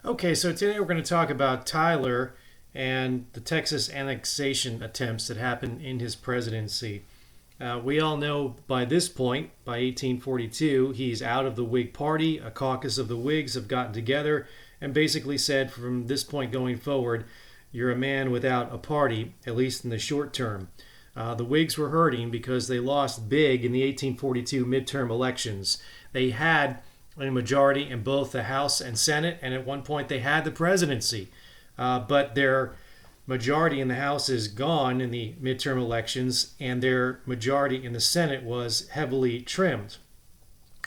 Okay, so today we're going to talk about Tyler and the Texas annexation attempts that happened in his presidency. We all know by this point, by 1842, he's out of the Whig Party. A caucus of the Whigs have gotten together and basically said from this point going forward, you're a man without a party, at least in the short term. The Whigs were hurting because they lost big in the 1842 midterm elections. They had a majority in both the House and Senate, and at one point they had the presidency. But their majority in the House is gone in the midterm elections, and their majority in the Senate was heavily trimmed.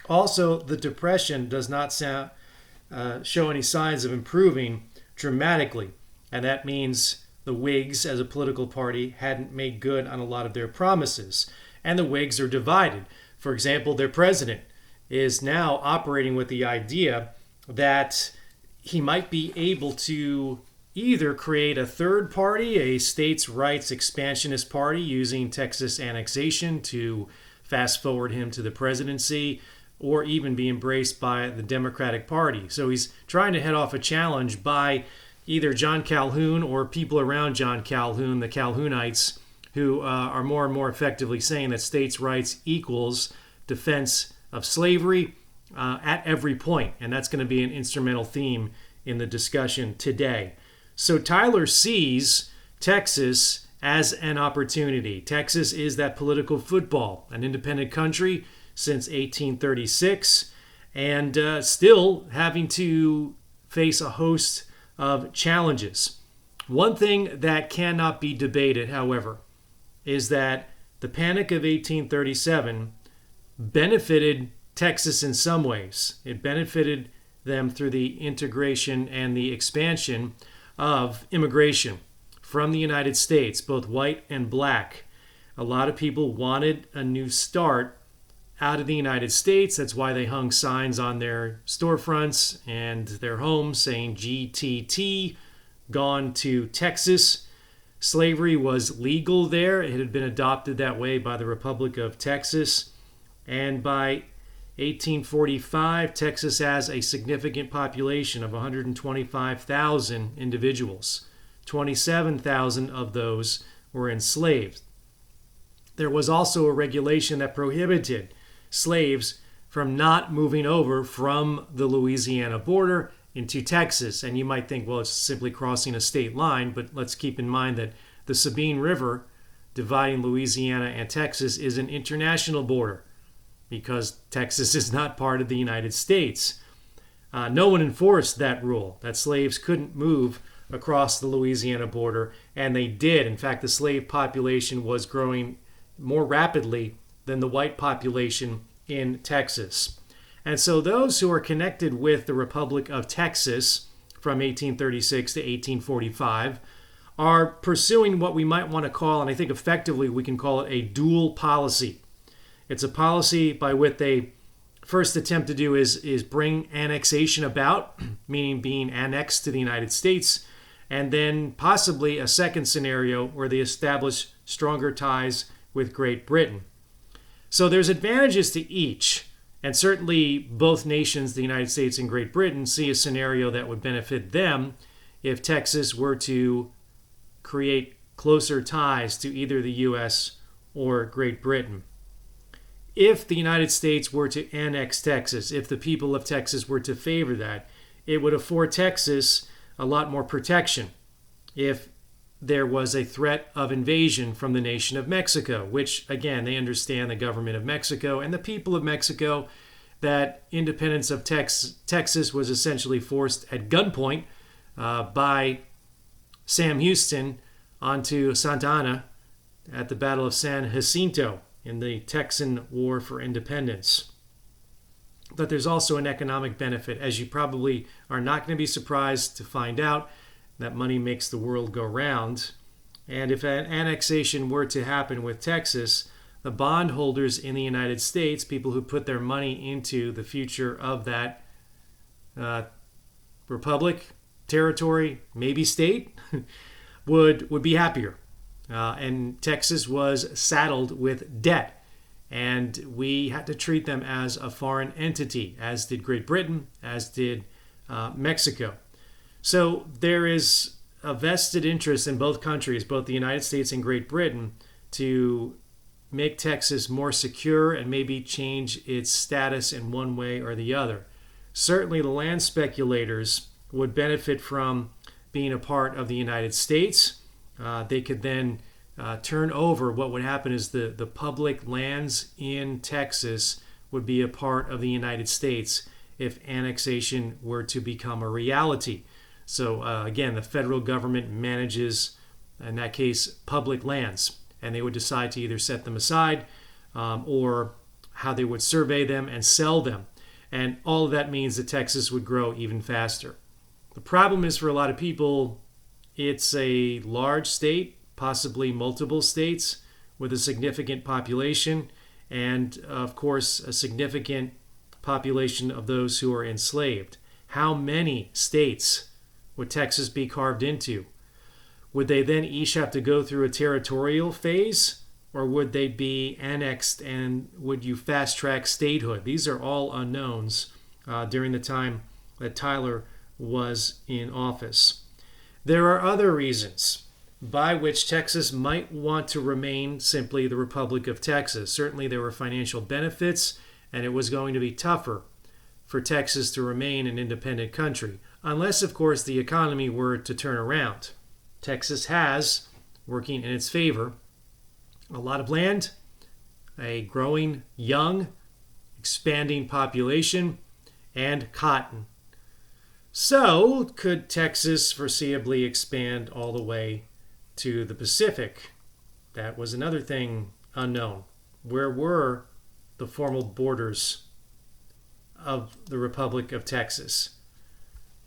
Also, the Depression does not show any signs of improving dramatically, and that means the Whigs, as a political party, hadn't made good on a lot of their promises, and the Whigs are divided. For example, their president is now operating with the idea that he might be able to either create a third party, a states' rights expansionist party, using Texas annexation to fast forward him to the presidency, or even be embraced by the Democratic Party. So he's trying to head off a challenge by either John Calhoun or people around John Calhoun, the Calhounites, who are more and more effectively saying that states' rights equals defense of slavery at every point. And that's going to be an instrumental theme in the discussion today. So Tyler sees Texas as an opportunity. Texas is that political football, an independent country since 1836, and still having to face a host of challenges. One thing that cannot be debated, however, is that the Panic of 1837 benefited Texas in some ways. It benefited them through the integration and the expansion of immigration from the United States, both white and black. A lot of people wanted a new start out of the United States. That's why they hung signs on their storefronts and their homes saying GTT, gone to Texas. Slavery was legal there. It had been adopted that way by the Republic of Texas. And by 1845, Texas has a significant population of 125,000 individuals. 27,000 of those were enslaved. There was also a regulation that prohibited slaves from not moving over from the Louisiana border into Texas. And you might think, well, it's simply crossing a state line, but let's keep in mind that the Sabine River dividing Louisiana and Texas is an international border, because Texas is not part of the United States. No one enforced that rule, that slaves couldn't move across the Louisiana border, and they did. In fact, the slave population was growing more rapidly than the white population in Texas. And so those who are connected with the Republic of Texas from 1836 to 1845 are pursuing what we might want to call, and I think effectively we can call it, a dual policy. It's a policy by which they first attempt to do is bring annexation about, meaning being annexed to the United States, and then possibly a second scenario where they establish stronger ties with Great Britain. So there's advantages to each, and certainly both nations, the United States and Great Britain, see a scenario that would benefit them if Texas were to create closer ties to either the U.S. or Great Britain. If the United States were to annex Texas, if the people of Texas were to favor that, it would afford Texas a lot more protection if there was a threat of invasion from the nation of Mexico, which, again, they understand, the government of Mexico and the people of Mexico, that independence of Texas was essentially forced at gunpoint by Sam Houston onto Santa Anna at the Battle of San Jacinto in the Texan War for Independence. But there's also an economic benefit, as you probably are not going to be surprised to find out. That money makes the world go round. And if an annexation were to happen with Texas, the bondholders in the United States, people who put their money into the future of that republic, territory, maybe state, would be happier. And Texas was saddled with debt, and we had to treat them as a foreign entity, as did Great Britain, as did Mexico. So there is a vested interest in both countries, both the United States and Great Britain, to make Texas more secure and maybe change its status in one way or the other. Certainly, the land speculators would benefit from being a part of the United States. They could then turn over. What would happen is the public lands in Texas would be a part of the United States if annexation were to become a reality. So again, the federal government manages, in that case, public lands, and they would decide to either set them aside or how they would survey them and sell them. And all of that means that Texas would grow even faster. The problem is, for a lot of people, it's a large state, possibly multiple states, with a significant population, and of course, a significant population of those who are enslaved. How many states would Texas be carved into? Would they then each have to go through a territorial phase, or would they be annexed, and would you fast track statehood? These are all unknowns during the time that Tyler was in office. There are other reasons by which Texas might want to remain simply the Republic of Texas. Certainly there were financial benefits, and it was going to be tougher for Texas to remain an independent country, unless, of course, the economy were to turn around. Texas has, working in its favor, a lot of land, a growing, young, expanding population, and cotton. So, could Texas foreseeably expand all the way to the Pacific? That was another thing unknown. Where were the formal borders of the Republic of Texas?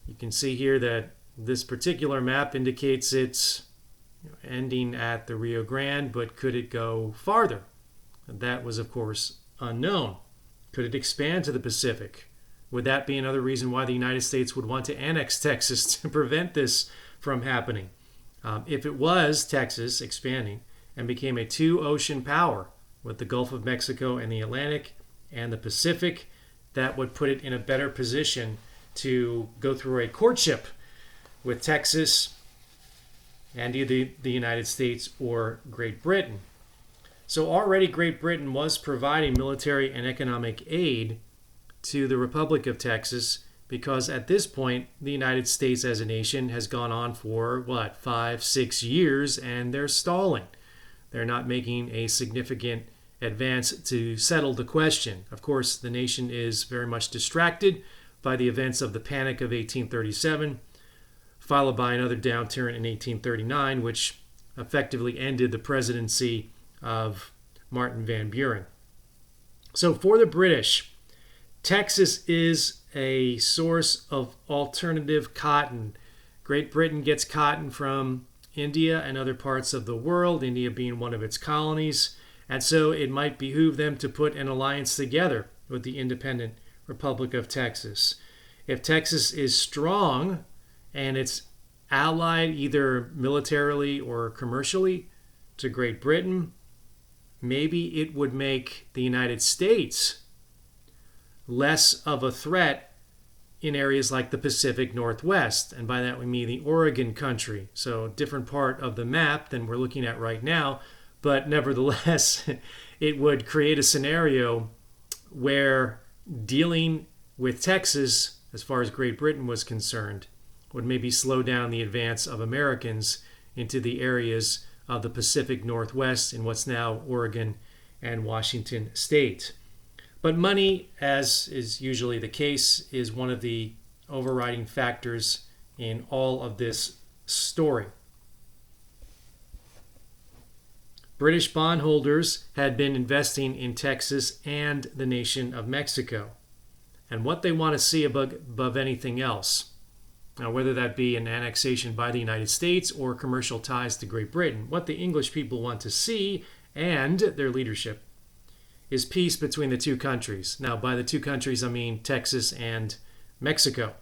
You can see here that this particular map indicates it's ending at the Rio Grande, but could it go farther? And that was, of course, unknown. Could it expand to the Pacific? Would that be another reason why the United States would want to annex Texas to prevent this from happening? If it was Texas expanding and became a two-ocean power with the Gulf of Mexico and the Atlantic and the Pacific, that would put it in a better position to go through a courtship with Texas and either the United States or Great Britain. So already Great Britain was providing military and economic aid to the Republic of Texas, because at this point the United States as a nation has gone on for 5-6 years, and they're stalling. They're not making a significant advance to settle the question. Of course, the nation is very much distracted by the events of the Panic of 1837, followed by another downturn in 1839, which effectively ended the presidency of Martin Van Buren. So for the British, Texas is a source of alternative cotton. Great Britain gets cotton from India and other parts of the world, India being one of its colonies, and so it might behoove them to put an alliance together with the independent Republic of Texas. If Texas is strong and it's allied either militarily or commercially to Great Britain, maybe it would make the United States less of a threat in areas like the Pacific Northwest. And by that we mean the Oregon country. So a different part of the map than we're looking at right now. But nevertheless, it would create a scenario where dealing with Texas, as far as Great Britain was concerned, would maybe slow down the advance of Americans into the areas of the Pacific Northwest in what's now Oregon and Washington state. But money, as is usually the case, is one of the overriding factors in all of this story. British bondholders had been investing in Texas and the nation of Mexico. And what they want to see above anything else, now whether that be an annexation by the United States or commercial ties to Great Britain, what the English people want to see, and their leadership, is peace between the two countries. Now, by the two countries, I mean Texas and Mexico.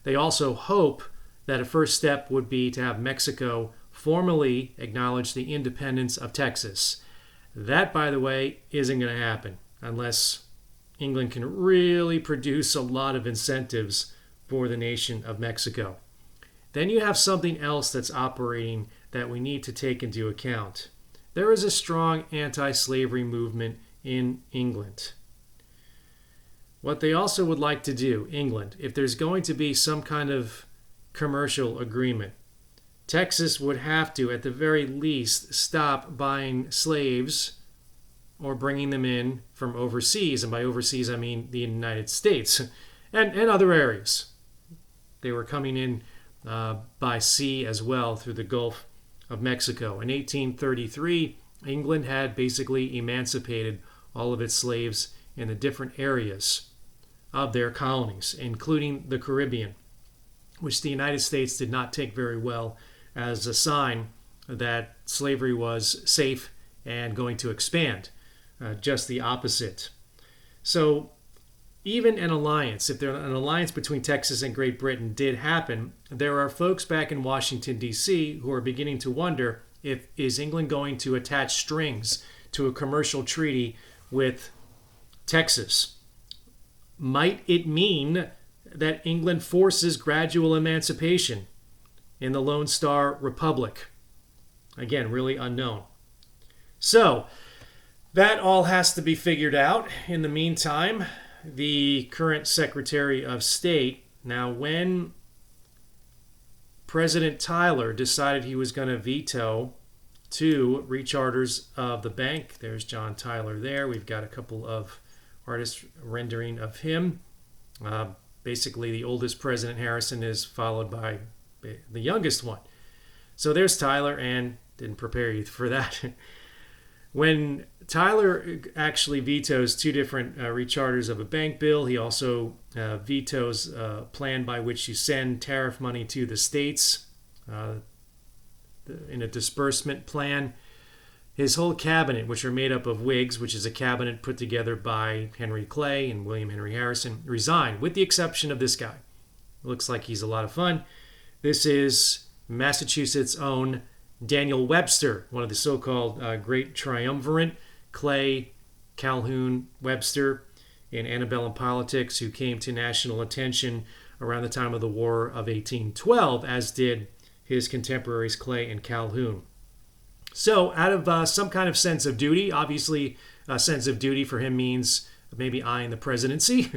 They also hope that a first step would be to have Mexico formally acknowledge the independence of Texas. That, by the way, isn't going to happen unless England can really produce a lot of incentives for the nation of Mexico. then you have something else that's operating that we need to take into account. There is a strong anti-slavery movement in England. What they also would like to do, England, if there's going to be some kind of commercial agreement, Texas would have to, at the very least, stop buying slaves or bringing them in from overseas. And by overseas, I mean the United States and other areas. They were coming in by sea as well through the Gulf of Mexico. In 1833, England had basically emancipated all of its slaves in the different areas of their colonies, including the Caribbean, which the United States did not take very well as a sign that slavery was safe and going to expand. Just the opposite. So even an alliance, if an alliance between Texas and Great Britain did happen, there are folks back in Washington, D.C. who are beginning to wonder is England going to attach strings to a commercial treaty with Texas? Might it mean that England forces gradual emancipation in the Lone Star Republic? Again, really unknown. So, that all has to be figured out. In the meantime, the current Secretary of State, now when President Tyler decided he was going to veto 2 recharters of the bank, there's John Tyler there. We've got a couple of artist rendering of him. Basically, the oldest President Harrison is followed by the youngest one. So there's Tyler, and didn't prepare you for that. When Tyler actually vetoes 2 different recharters of a bank bill, he also vetoes a plan by which you send tariff money to the states in a disbursement plan. His whole cabinet, which are made up of Whigs, which is a cabinet put together by Henry Clay and William Henry Harrison, resigned, with the exception of this guy. Looks like he's a lot of fun. This is Massachusetts' own Daniel Webster, one of the so-called great triumvirate, Clay, Calhoun, Webster, in antebellum politics, who came to national attention around the time of the War of 1812, as did his contemporaries Clay and Calhoun. So out of some kind of sense of duty, obviously a sense of duty for him means maybe eyeing the presidency,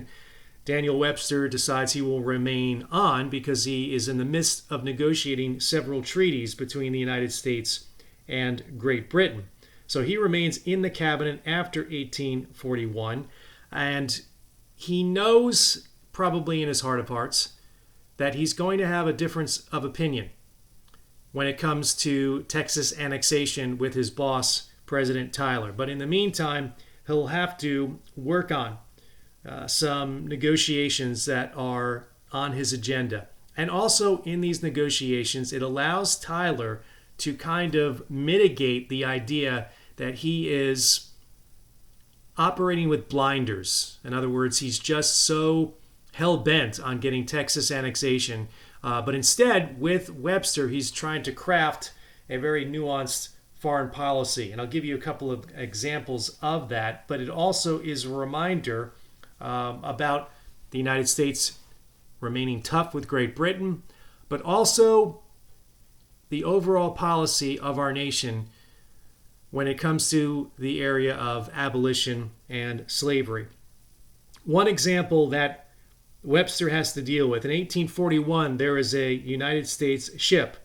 Daniel Webster decides he will remain on because he is in the midst of negotiating several treaties between the United States and Great Britain. So he remains in the cabinet after 1841, and he knows, probably in his heart of hearts, that he's going to have a difference of opinion when it comes to Texas annexation with his boss, President Tyler. But in the meantime, he'll have to work on some negotiations that are on his agenda. And also in these negotiations, it allows Tyler to kind of mitigate the idea that he is operating with blinders. In other words, he's just so hell-bent on getting Texas annexation. But instead, with Webster, he's trying to craft a very nuanced foreign policy. And I'll give you a couple of examples of that. But it also is a reminder about the United States remaining tough with Great Britain, but also the overall policy of our nation when it comes to the area of abolition and slavery. One example that Webster has to deal with, in 1841, there is a United States ship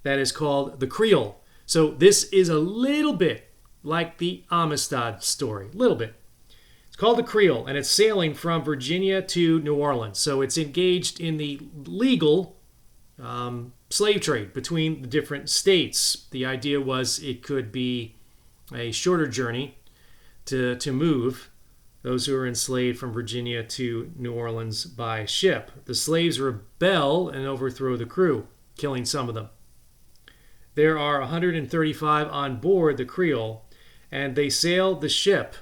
that is called the Creole. So this is a little bit like the Amistad story, a little bit. It's called the Creole, and it's sailing from Virginia to New Orleans. So it's engaged in the legal slave trade between the different states. The idea was it could be a shorter journey to move those who are enslaved from Virginia to New Orleans by ship. The slaves rebel and overthrow the crew, killing some of them. There are 135 on board the Creole, and they sail the ship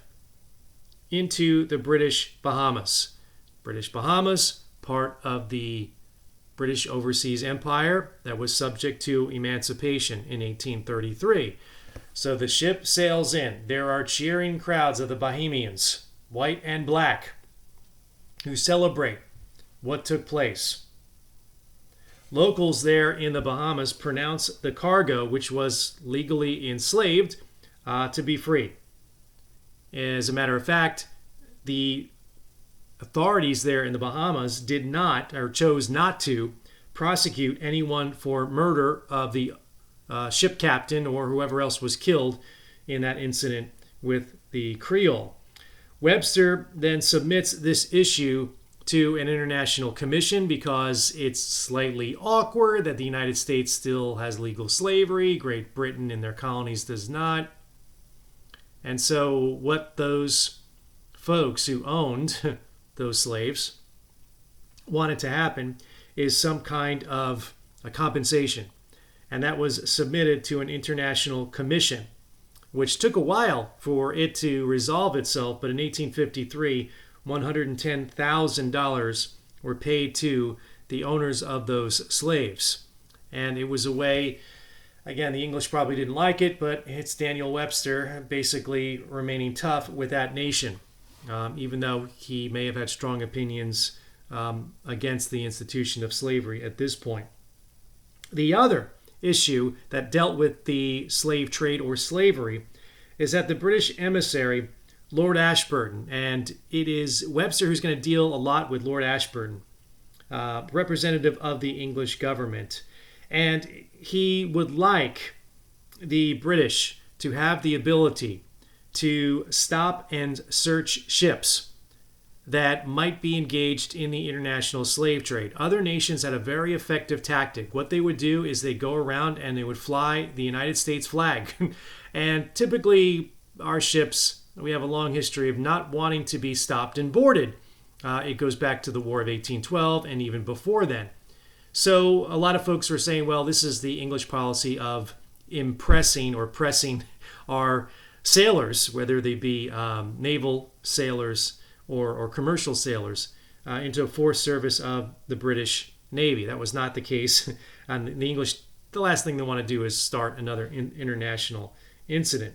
into the British Bahamas. British Bahamas, part of the British Overseas Empire that was subject to emancipation in 1833. So the ship sails in. There are cheering crowds of the Bahamians, white and black, who celebrate what took place. locals there in the Bahamas pronounced the cargo, which was legally enslaved, to be free. As a matter of fact, the authorities there in the Bahamas did not, or chose not to, prosecute anyone for murder of the ship captain or whoever else was killed in that incident with the Creole. Webster then submits this issue to an international commission because it's slightly awkward that the United States still has legal slavery, Great Britain in their colonies does not. And so what those folks who owned those slaves wanted to happen is some kind of a compensation. And that was submitted to an international commission, which took a while for it to resolve itself. But in 1853, $110,000 were paid to the owners of those slaves. And it was a way, again, the English probably didn't like it, but it's Daniel Webster basically remaining tough with that nation, even though he may have had strong opinions against the institution of slavery at this point. The other issue that dealt with the slave trade or slavery is that the British emissary, Lord Ashburton, and it is Webster who's going to deal a lot with Lord Ashburton, representative of the English government. And he would like the British to have the ability to stop and search ships that might be engaged in the international slave trade. Other nations had a very effective tactic. What they would do is they go around and they would fly the United States flag. And typically our ships, we have a long history of not wanting to be stopped and boarded. It goes back to the War of 1812 and even before then. So a lot of folks were saying, well, this is the English policy of impressing or pressing our sailors, whether they be naval sailors or commercial sailors, into a forced service of the British Navy. That was not the case. And the English, the last thing they want to do is start another international incident.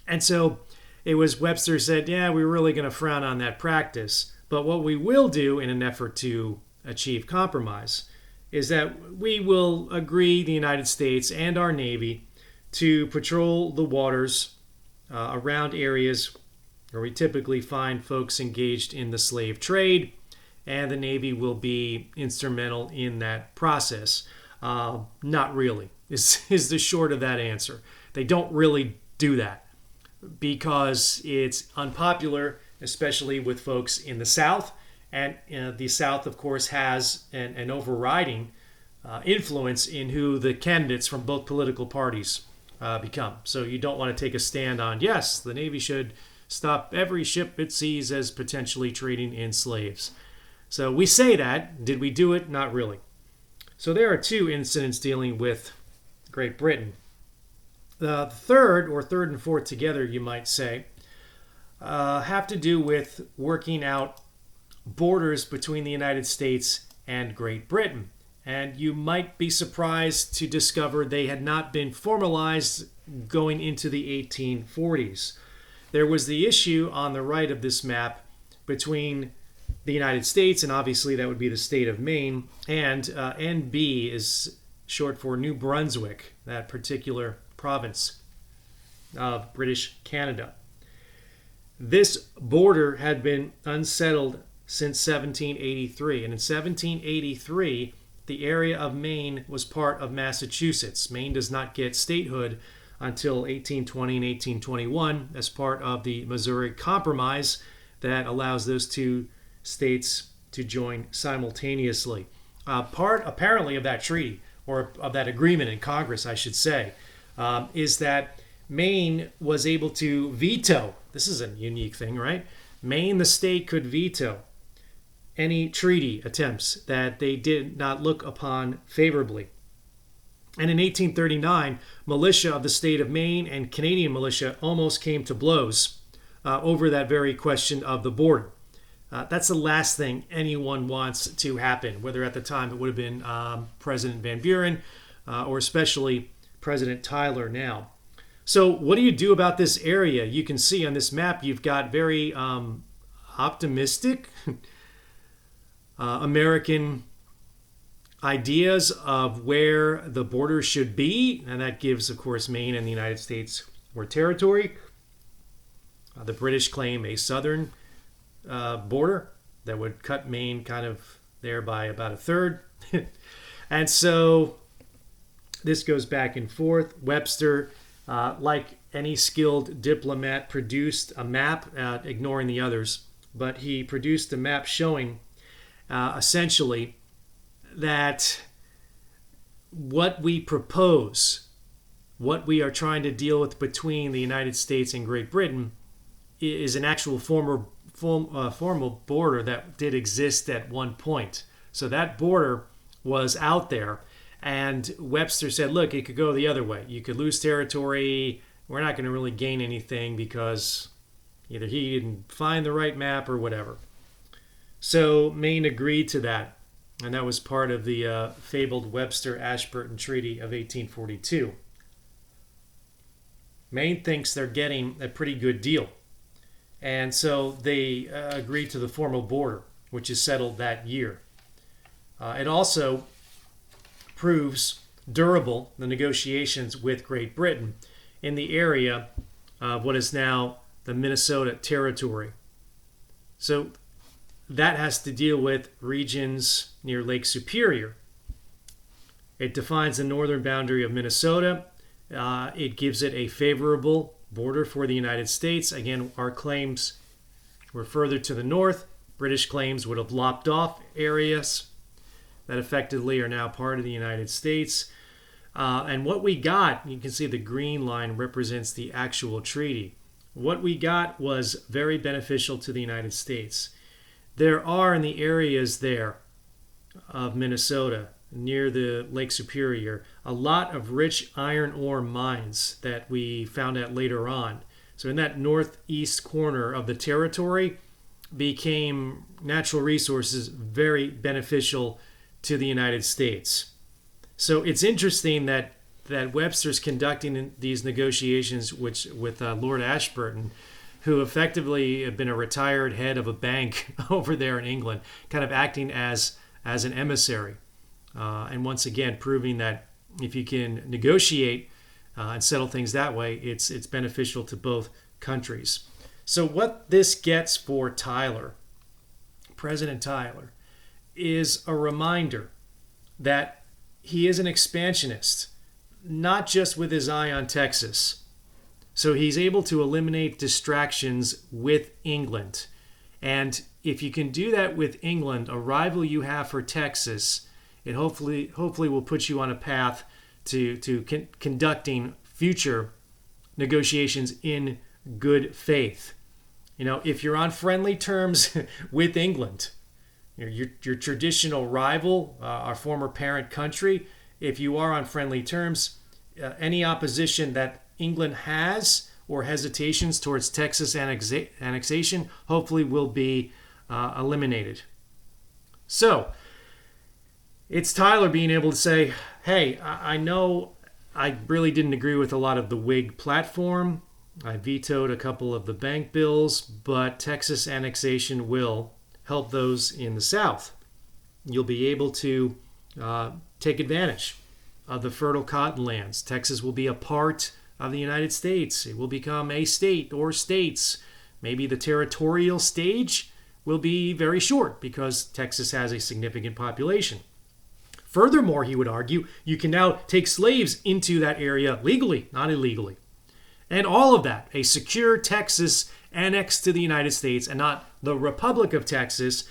And so it was Webster said, yeah, we're really going to frown on that practice. But what we will do in an effort to achieve compromise is that we will agree, the United States and our Navy, to patrol the waters around areas where we typically find folks engaged in the slave trade, and the Navy will be instrumental in that process. Not really, is the short of that answer. They don't really do that because it's unpopular, especially with folks in the South. And the South, of course, has an overriding influence in who the candidates from both political parties become. So you don't want to take a stand on, yes, the Navy should stop every ship it sees as potentially trading in slaves. So we say that. Did we do it? Not really. So there are two incidents dealing with Great Britain. The third, or third and fourth together, you might say, have to do with working out borders between the United States and Great Britain. And you might be surprised to discover they had not been formalized going into the 1840s. There was the issue on the right of this map between the United States, and obviously that would be the state of Maine, and NB is short for New Brunswick, that particular province of British Canada. This border had been unsettled since 1783, and in 1783, the area of Maine was part of Massachusetts. Maine does not get statehood until 1820 and 1821 as part of the Missouri Compromise that allows those two states to join simultaneously. Part, apparently, of that treaty, or of that agreement in Congress, I should say, is that Maine was able to veto. This is a unique thing, right? Maine, the state, could veto any treaty attempts that they did not look upon favorably. And in 1839, militia of the state of Maine and Canadian militia almost came to blows over that very question of the border. That's the last thing anyone wants to happen, whether at the time it would have been President Van Buren or especially President Tyler now. So what do you do about this area? You can see on this map you've got very optimistic American ideas of where the border should be, and that gives, of course, Maine and the United States more territory. The British claim a southern border that would cut Maine kind of there by about a third. And so this goes back and forth. Webster, like any skilled diplomat, produced a map, ignoring the others, but he produced a map showing essentially that what we propose, what we are trying to deal with between the United States and Great Britain, is an actual formal border that did exist at one point. So that border was out there, and Webster said, look, it could go the other way. You could lose territory. We're not going to really gain anything because either he didn't find the right map or whatever. So Maine agreed to that, and that was part of the fabled Webster-Ashburton Treaty of 1842. Maine thinks they're getting a pretty good deal, and so they agreed to the formal border, which is settled that year. It also proves durable the negotiations with Great Britain in the area of what is now the Minnesota Territory. So that has to deal with regions near Lake Superior. It defines the northern boundary of Minnesota. It gives it a favorable border for the United States. Again, our claims were further to the north. British claims would have lopped off areas that effectively are now part of the United States. And what we got, you can see the green line represents the actual treaty. What we got was very beneficial to the United States. There are in the areas there of Minnesota, near the Lake Superior, a lot of rich iron ore mines that we found out later on. So in that northeast corner of the territory became natural resources very beneficial to the United States. So it's interesting that Webster's conducting these negotiations with Lord Ashburton, who effectively had been a retired head of a bank over there in England, kind of acting as an emissary. And once again, proving that if you can negotiate and settle things that way, it's beneficial to both countries. So what this gets for Tyler, President Tyler, is a reminder that he is an expansionist, not just with his eye on Texas. So he's able to eliminate distractions with England. And if you can do that with England, a rival you have for Texas, it hopefully will put you on a path to conducting future negotiations in good faith. You know, if you're on friendly terms with England, your traditional rival, our former parent country, if you are on friendly terms, any opposition that England has or hesitations towards Texas annexation hopefully will be eliminated. So it's Tyler being able to say, hey, I know I really didn't agree with a lot of the Whig platform. I vetoed a couple of the bank bills, but Texas annexation will help those in the South. You'll be able to take advantage of the fertile cotton lands. Texas will be a part of the United States. It will become a state or states. Maybe the territorial stage will be very short because Texas has a significant population. Furthermore, he would argue, you can now take slaves into that area legally, not illegally. And all of that, a secure Texas annexed to the United States and not the Republic of Texas,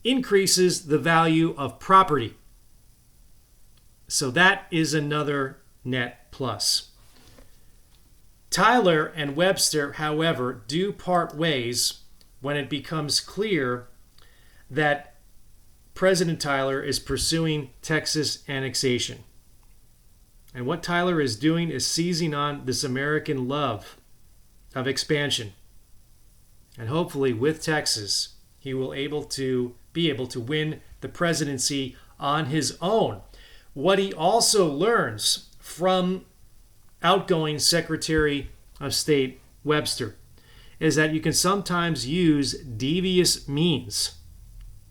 increases the value of property. So that is another net plus. Tyler and Webster, however, do part ways when it becomes clear that President Tyler is pursuing Texas annexation. And what Tyler is doing is seizing on this American love of expansion. And hopefully with Texas, he will be able to win the presidency on his own. What he also learns from outgoing Secretary of State Webster is that you can sometimes use devious means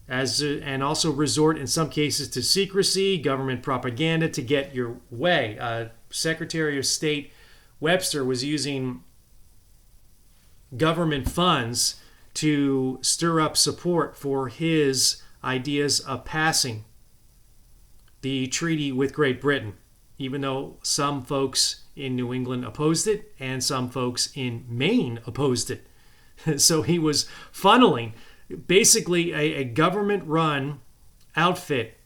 and also resort in some cases to secrecy, government propaganda to get your way. Secretary of State Webster was using government funds to stir up support for his ideas of passing the treaty with Great Britain, even though some folks in New England opposed it and some folks in Maine opposed it. So he was funneling basically a government-run outfit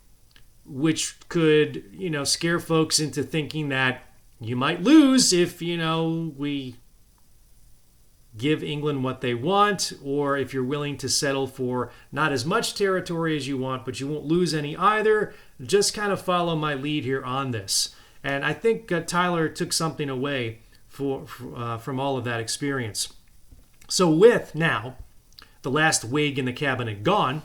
which could, scare folks into thinking that you might lose if, we give England what they want, or if you're willing to settle for not as much territory as you want, but you won't lose any either. Just kind of follow my lead here on this. And I think Tyler took something away from all of that experience. So with now the last Whig in the cabinet gone,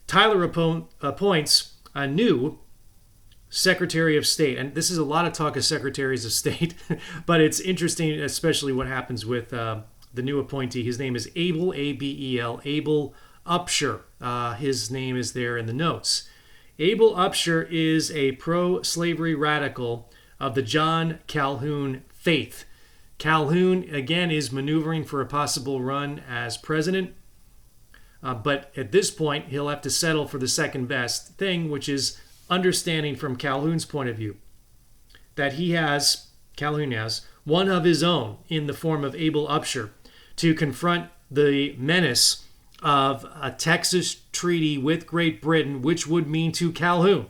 Tyler appoints a new Secretary of State. And this is a lot of talk of Secretaries of State, but it's interesting, especially what happens with the new appointee. His name is Abel, A-B-E-L, Abel Upshur. His name is there in the notes. Abel Upshur is a pro-slavery radical of the John Calhoun faith. Calhoun, again, is maneuvering for a possible run as president. But at this point, he'll have to settle for the second best thing, which is understanding from Calhoun's point of view that Calhoun has one of his own in the form of Abel Upshur to confront the menace of a Texas treaty with Great Britain, which would mean to Calhoun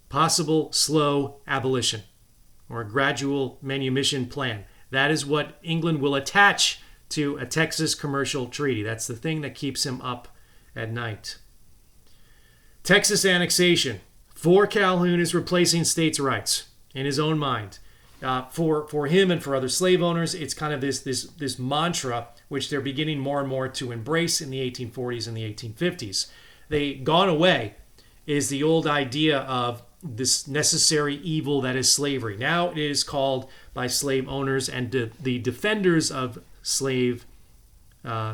possible slow abolition or a gradual manumission plan. That is what England will attach to a Texas commercial treaty. That's the thing that keeps him up at night. Texas annexation for Calhoun is replacing states' rights in his own mind. For him and for other slave owners, it's kind of this mantra which they're beginning more and more to embrace in the 1840s and the 1850s. Gone away is the old idea of this necessary evil that is slavery. Now it is called by slave owners and the defenders of slave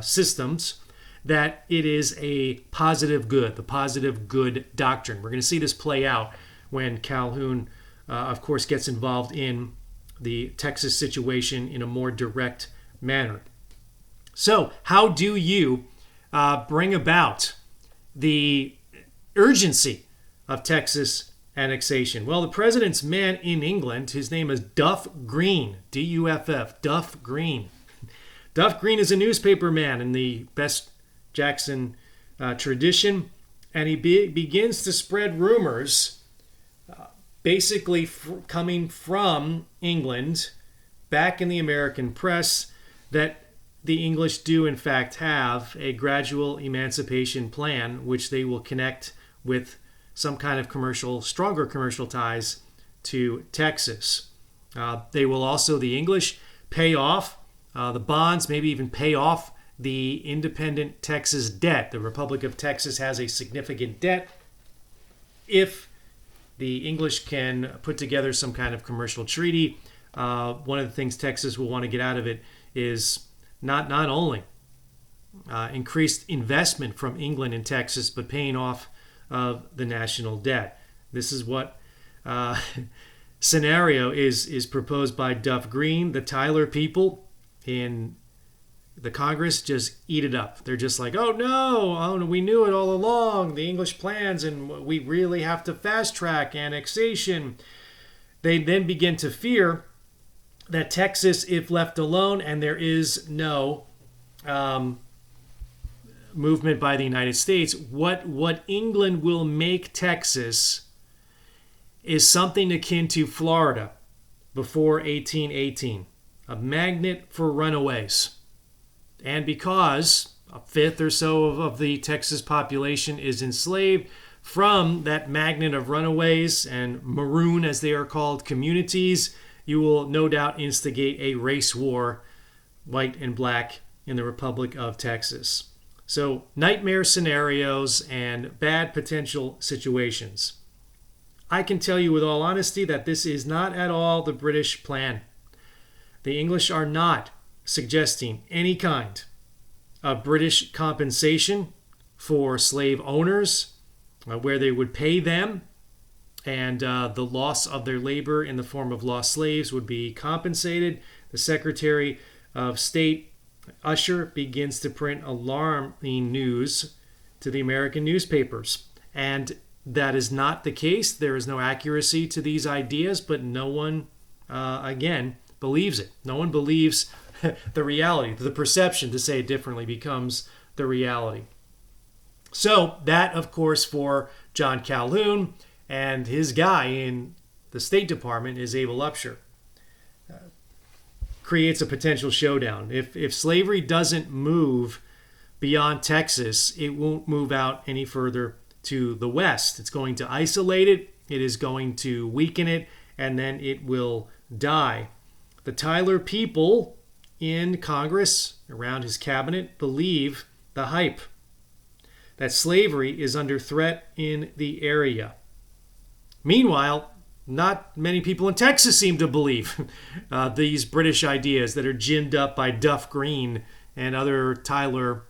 systems that it is a positive good, the positive good doctrine. We're going to see this play out when Calhoun, of course, gets involved in the Texas situation in a more direct manner. So, how do you bring about the urgency of Texas annexation? Well, the president's man in England, his name is Duff Green, D-U-F-F, Duff Green. Duff Green is a newspaper man in the best Jackson tradition, and he begins to spread rumors basically coming from England back in the American press that the English do in fact have a gradual emancipation plan which they will connect with some kind of stronger commercial ties to Texas. They will also, the English, pay off the bonds, maybe even pay off the independent Texas debt. The Republic of Texas has a significant debt. If the English can put together some kind of commercial treaty, one of the things Texas will want to get out of it is not only increased investment from England in Texas, but paying off of the national debt. This is what scenario is proposed by Duff Green. The Tyler people in the Congress just eat it up. They're just like, oh no, we knew it all along, the English plans, and we really have to fast track annexation. They then begin to fear that Texas, if left alone, and there is no movement by the United States, what England will make Texas is something akin to Florida before 1818, a magnet for runaways. And because a fifth or so of the Texas population is enslaved from that magnet of runaways and maroon, as they are called, communities, you will no doubt instigate a race war, white and black, in the Republic of Texas. So nightmare scenarios and bad potential situations. I can tell you with all honesty that this is not at all the British plan. The English are not suggesting any kind British compensation for slave owners, where they would pay them, and the loss of their labor in the form of lost slaves would be compensated. The Secretary of State, Usher, begins to print alarming news to the American newspapers. And that is not the case. There is no accuracy to these ideas, but no one, again, believes it. No one believes the reality. The perception, to say it differently, becomes the reality. So that, of course, for John Calhoun, and his guy in the State Department is Abel Upshur, creates a potential showdown. If slavery doesn't move beyond Texas, it won't move out any further to the west. It's going to isolate it. It is going to weaken it, and then it will die. The Tyler people in Congress, around his cabinet, believe the hype that slavery is under threat in the area. Meanwhile, not many people in Texas seem to believe these British ideas that are ginned up by Duff Green and other Tyler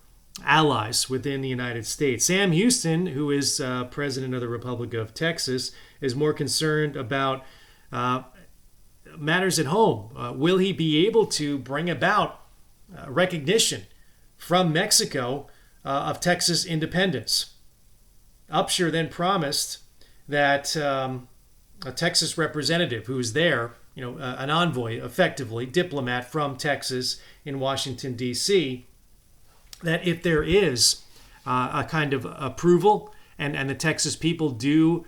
allies within the United States. Sam Houston, who is president of the Republic of Texas, is more concerned about matters at home. Will he be able to bring about recognition from Mexico of Texas independence? Upshur then promised that a Texas representative who is there, an envoy, effectively, diplomat from Texas in Washington, D.C., that if there is a kind of approval and the Texas people do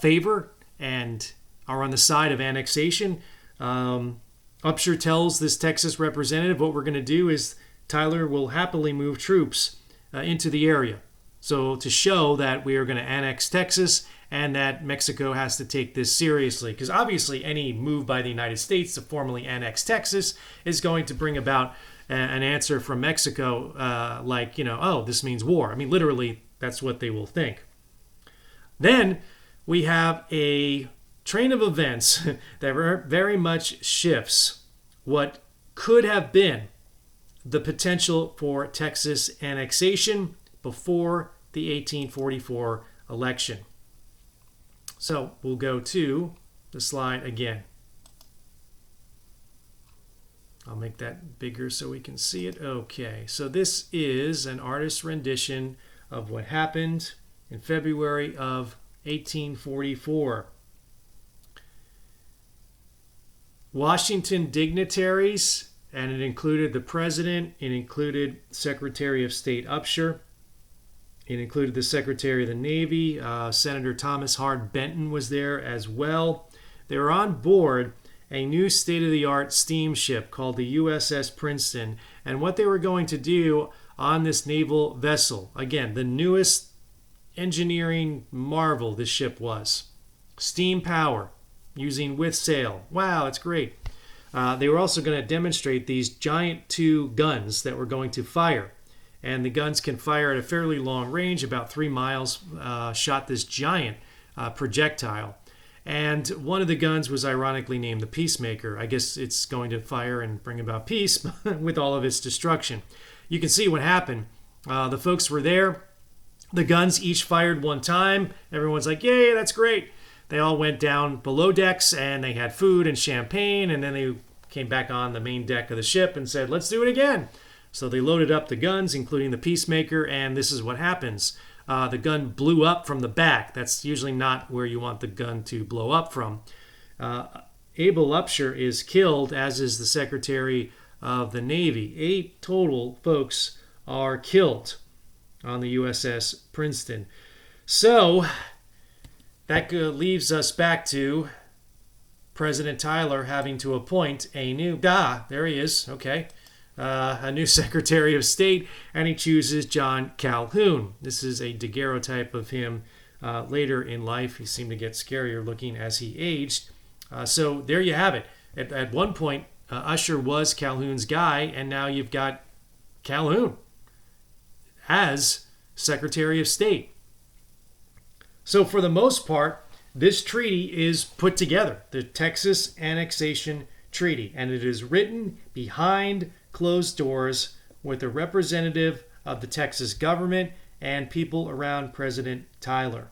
favor and are on the side of annexation, Upshur tells this Texas representative what we're going to do is Tyler will happily move troops into the area. So to show that we are going to annex Texas and that Mexico has to take this seriously. Because obviously any move by the United States to formally annex Texas is going to bring about an answer from Mexico like, oh, this means war. I mean, literally, that's what they will think. Then we have a train of events that very much shifts what could have been the potential for Texas annexation before the 1844 election. So we'll go to the slide again. I'll make that bigger so we can see it. Okay, so this is an artist's rendition of what happened in February of 1844. Washington dignitaries, and it included the president, it included Secretary of State Upshur, it included the Secretary of the Navy, Senator Thomas Hart Benton was there as well. They were on board a new state-of-the-art steamship called the USS Princeton, and what they were going to do on this naval vessel, again, the newest engineering marvel this ship was. Steam power, using with sail. Wow, that's great. They were also going to demonstrate these giant 2 guns that were going to fire. And the guns can fire at a fairly long range, about 3 miles, shot this giant projectile. And one of the guns was ironically named the Peacemaker. I guess it's going to fire and bring about peace with all of its destruction. You can see what happened. The folks were there. The guns each fired one time. Everyone's like, yay, that's great. They all went down below decks and they had food and champagne, and then they came back on the main deck of the ship and said, let's do it again. So they loaded up the guns, including the Peacemaker, and this is what happens. The gun blew up from the back. That's usually not where you want the gun to blow up from. Abel Upshur is killed, as is the Secretary of the Navy. 8 total folks are killed on the USS Princeton. So that leaves us back to President Tyler having to appoint a new, there he is, okay, a new Secretary of State, and he chooses John Calhoun. This is a daguerreotype of him later in life. He seemed to get scarier looking as he aged. So there you have it. At one point, Usher was Calhoun's guy, and now you've got Calhoun as Secretary of State. So for the most part, this treaty is put together, the Texas Annexation Treaty, and it is written behind closed doors with a representative of the Texas government and people around President Tyler.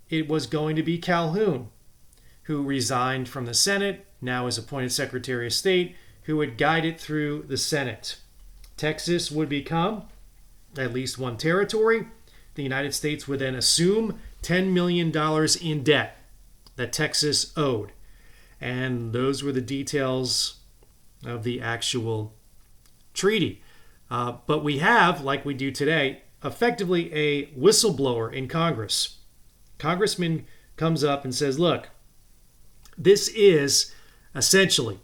It was going to be Calhoun, who resigned from the Senate, now is appointed Secretary of State, who would guide it through the Senate. Texas would become at least one territory. The United States would then assume $10 million in debt that Texas owed. And those were the details of the actual treaty. But we have, like we do today, effectively a whistleblower in Congress. Congressman comes up and says, look, this is essentially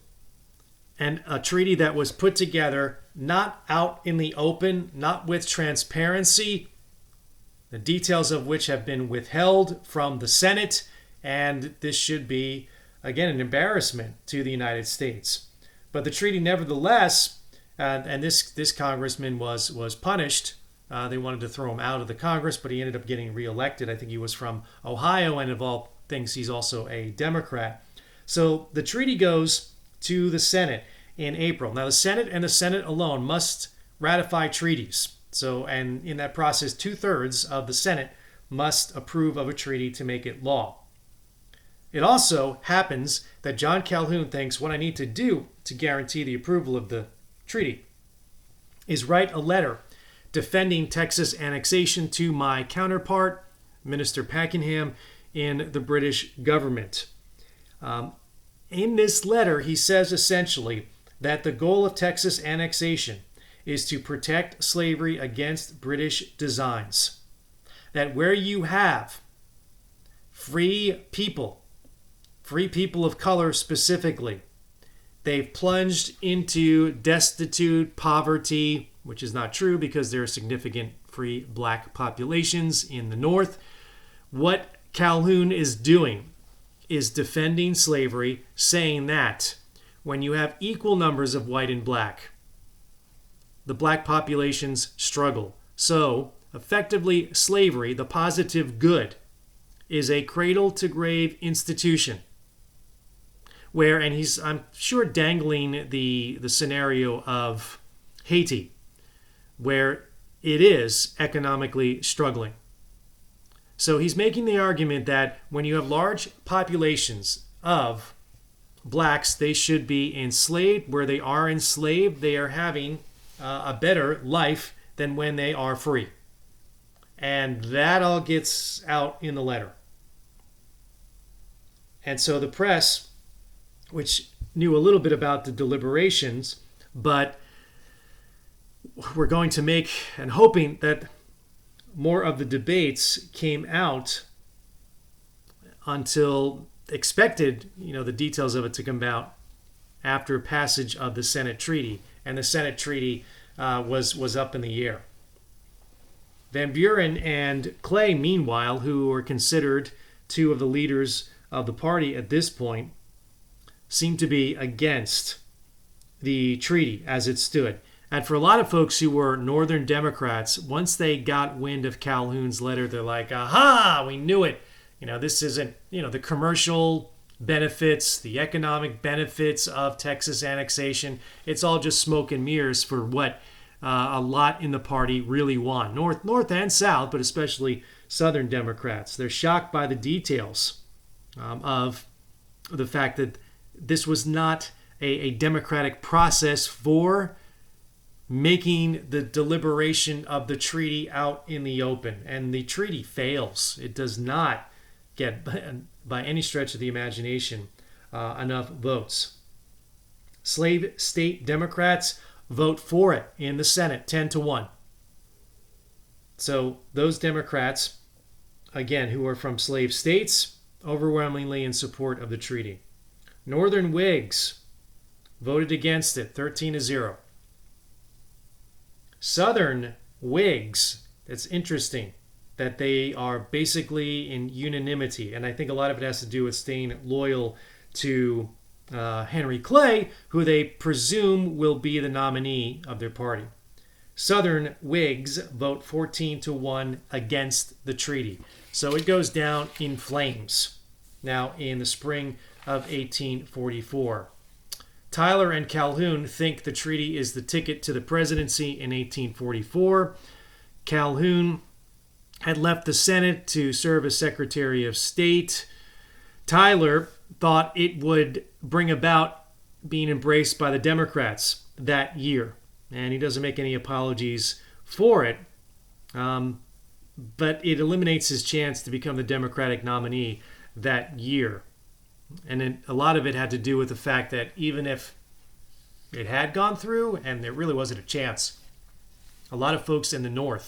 a treaty that was put together not out in the open, not with transparency, the details of which have been withheld from the Senate, and this should be, again, an embarrassment to the United States. But the treaty, nevertheless, and this congressman was punished. They wanted to throw him out of the Congress, but he ended up getting reelected. I think he was from Ohio, and of all things, he's also a Democrat. So the treaty goes to the Senate in April. Now, the Senate and the Senate alone must ratify treaties. So, and in that process, 2/3 of the Senate must approve of a treaty to make it law. It also happens that John Calhoun thinks what I need to do to guarantee the approval of the treaty is write a letter defending Texas annexation to my counterpart, Minister Pakenham, in the British government. In this letter, he says essentially that the goal of Texas annexation is to protect slavery against British designs. That where you have free people of color specifically, they've plunged into destitute poverty, which is not true because there are significant free black populations in the North. What Calhoun is doing is defending slavery, saying that when you have equal numbers of white and black, the black populations struggle. So, effectively, slavery, the positive good, is a cradle-to-grave institution where, and I'm sure dangling the scenario of Haiti, where it is economically struggling. So he's making the argument that when you have large populations of blacks, they should be enslaved. Where they are enslaved, they are having a better life than when they are free. And that all gets out in the letter. And so the press, which knew a little bit about the deliberations, but we're going to make, and hoping that more of the debates came out until expected, the details of it to come out after passage of the Senate treaty. And the Senate treaty was up in the air. Van Buren and Clay, meanwhile, who were considered two of the leaders of the party at this point, seemed to be against the treaty as it stood. And for a lot of folks who were Northern Democrats, once they got wind of Calhoun's letter, they're like, aha, we knew it. This isn't, the commercial benefits, the economic benefits of Texas annexation. It's all just smoke and mirrors for what a lot in the party really want. North and South, but especially Southern Democrats. They're shocked by the details of the fact that this was not a democratic process for making the deliberation of the treaty out in the open. And the treaty fails. It does not get, by any stretch of the imagination, enough votes. Slave state Democrats vote for it in the Senate 10-1. So those Democrats, again, who are from slave states, overwhelmingly in support of the treaty. Northern Whigs voted against it 13-0. Southern Whigs, it's interesting that they are basically in unanimity, and I think a lot of it has to do with staying loyal to Henry Clay, who they presume will be the nominee of their party. Southern Whigs vote 14-1 against the treaty. So it goes down in flames now in the spring of 1844. Tyler and Calhoun think the treaty is the ticket to the presidency in 1844. Calhoun had left the Senate to serve as Secretary of State. Tyler thought it would bring about being embraced by the Democrats that year, and he doesn't make any apologies for it. But it eliminates his chance to become the Democratic nominee that year. And a lot of it had to do with the fact that even if it had gone through, and there really wasn't a chance, a lot of folks in the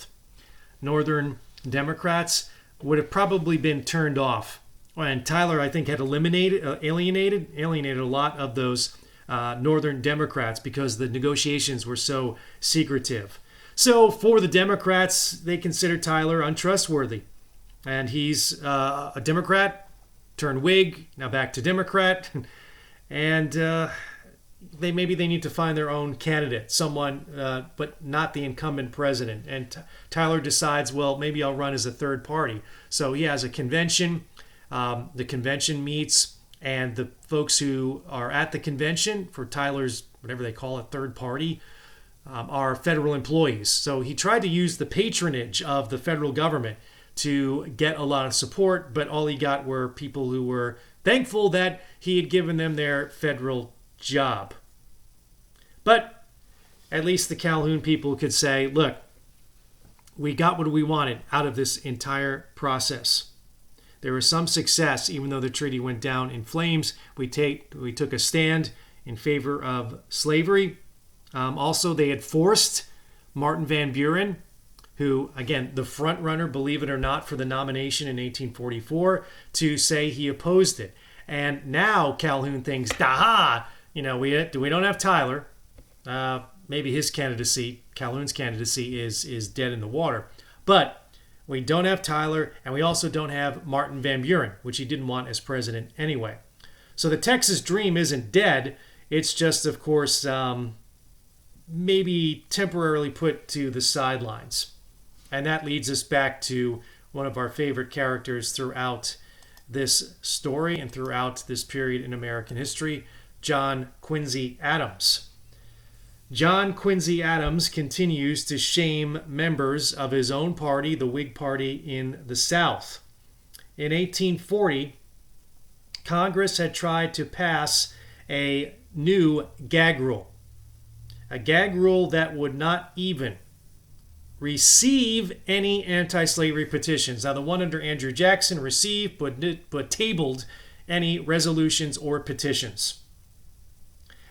Northern Democrats, would have probably been turned off. And Tyler, I think, had alienated a lot of those Northern Democrats because the negotiations were so secretive. So for the Democrats, they consider Tyler untrustworthy. And he's a Democrat turned Whig, now back to Democrat. And maybe they need to find their own candidate, someone, but not the incumbent president. And Tyler decides, well, maybe I'll run as a third party. So he has a convention. The convention meets, and the folks who are at the convention for Tyler's, whatever they call it, third party, are federal employees. So he tried to use the patronage of the federal government to get a lot of support, but all he got were people who were thankful that he had given them their federal job. But at least the Calhoun people could say, look, we got what we wanted out of this entire process. There was some success, even though the treaty went down in flames. We took a stand in favor of slavery. Also, they had forced Martin Van Buren, who, again, the front runner, believe it or not, for the nomination in 1844, to say he opposed it. And now Calhoun thinks, aha, we don't have Tyler. Maybe his candidacy, Calhoun's candidacy, is dead in the water. But we don't have Tyler, and we also don't have Martin Van Buren, which he didn't want as president anyway. So the Texas dream isn't dead. It's just, of course, maybe temporarily put to the sidelines. And that leads us back to one of our favorite characters throughout this story and throughout this period in American history, John Quincy Adams. John Quincy Adams continues to shame members of his own party, the Whig Party in the South. In 1840, Congress had tried to pass a new gag rule. A gag rule that would not even receive any anti-slavery petitions. Now, the one under Andrew Jackson received but tabled any resolutions or petitions.